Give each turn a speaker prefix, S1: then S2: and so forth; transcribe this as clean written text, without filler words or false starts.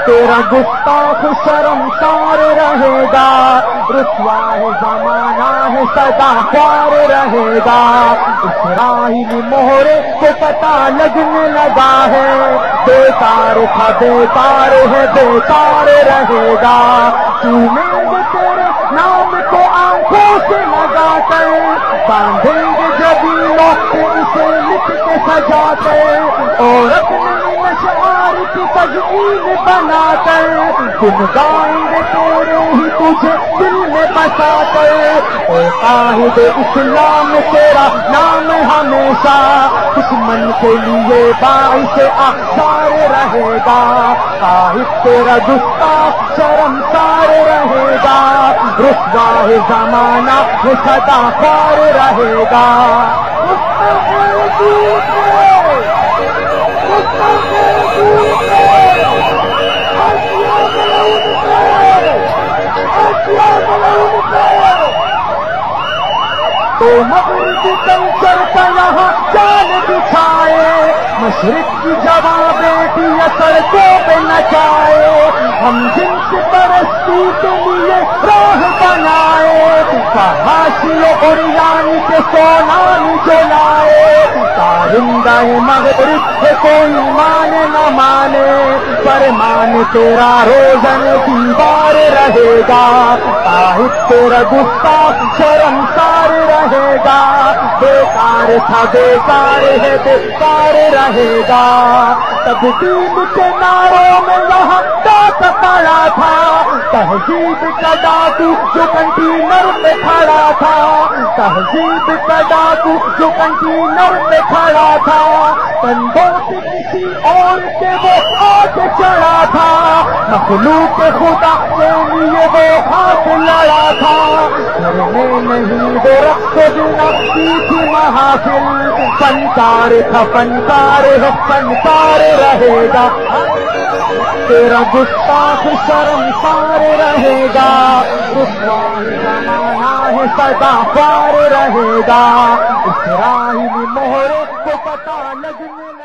S1: تیرا گستاخ شرمسار رہے گا، رسوا ہے زمانہ ہے سدا خوار رہے گا، اسرائیلی مہرے کو پتہ لگنے لگا ہے، بیکار تھا بیکار ہے بیکار رہے گا، چومیں گے تیرے نام کو آنکھوں سے لگا کر، باندھیں گے جبینوں پہ اسے لکھ کے سجا کر، اور اپنے اشعار کی تزئین بنا کر، گن گائیں گے تیرے ہی تجھے دل میں بسا کر، اے قائد اسلام تیرا نام ہمیشہ دشمن کے لیے باعث احزار رہے گا، قائد تیرا گستاخ شرمسار رہے گا، رسوا ہے زمانہ ہے سدا خوار رہے گا، تو مغرب کنچر کا یہاں جان بچھائے، مشرق کی جوان بیٹی سڑکوں پہ نچائے، ہم جنس پرستی کے لیے راہ بنائے، کہاشی عریان کے سونام جلائے، کارندہ مغرب سے کوئی مانے نہ مانے، فرمان تیرا روزن دیوار رہے گا، قائد تیرا گستاخ شرمسار رہے گا، بیکار تھا بیکار ہے بیکار رہے گا، تبدیل کے نعروں میں یہاں ڈاک پڑا تھا، تہذیب کا ڈاکو جو کنٹینر میں کھڑا تھا، تہذیب کا ڈاکو جو کنٹینر میں کھڑا تھا، کندھوں سے کسی اور کے وہ آگ چڑھا تھا، مخلوق خدا کے لیے وہ ہاتھ لڑا تھا، گھر میں نہیں وہ رقص بنا کی تھی محافل، فنکار تھا فنکار ہے فنکار رہے گا، تیرا گستاخ شرمسار رہے گا، رسوا زمانہ ہے سدا خوار رہے گا، اسرائیلی مہرے کو پتہ لگنے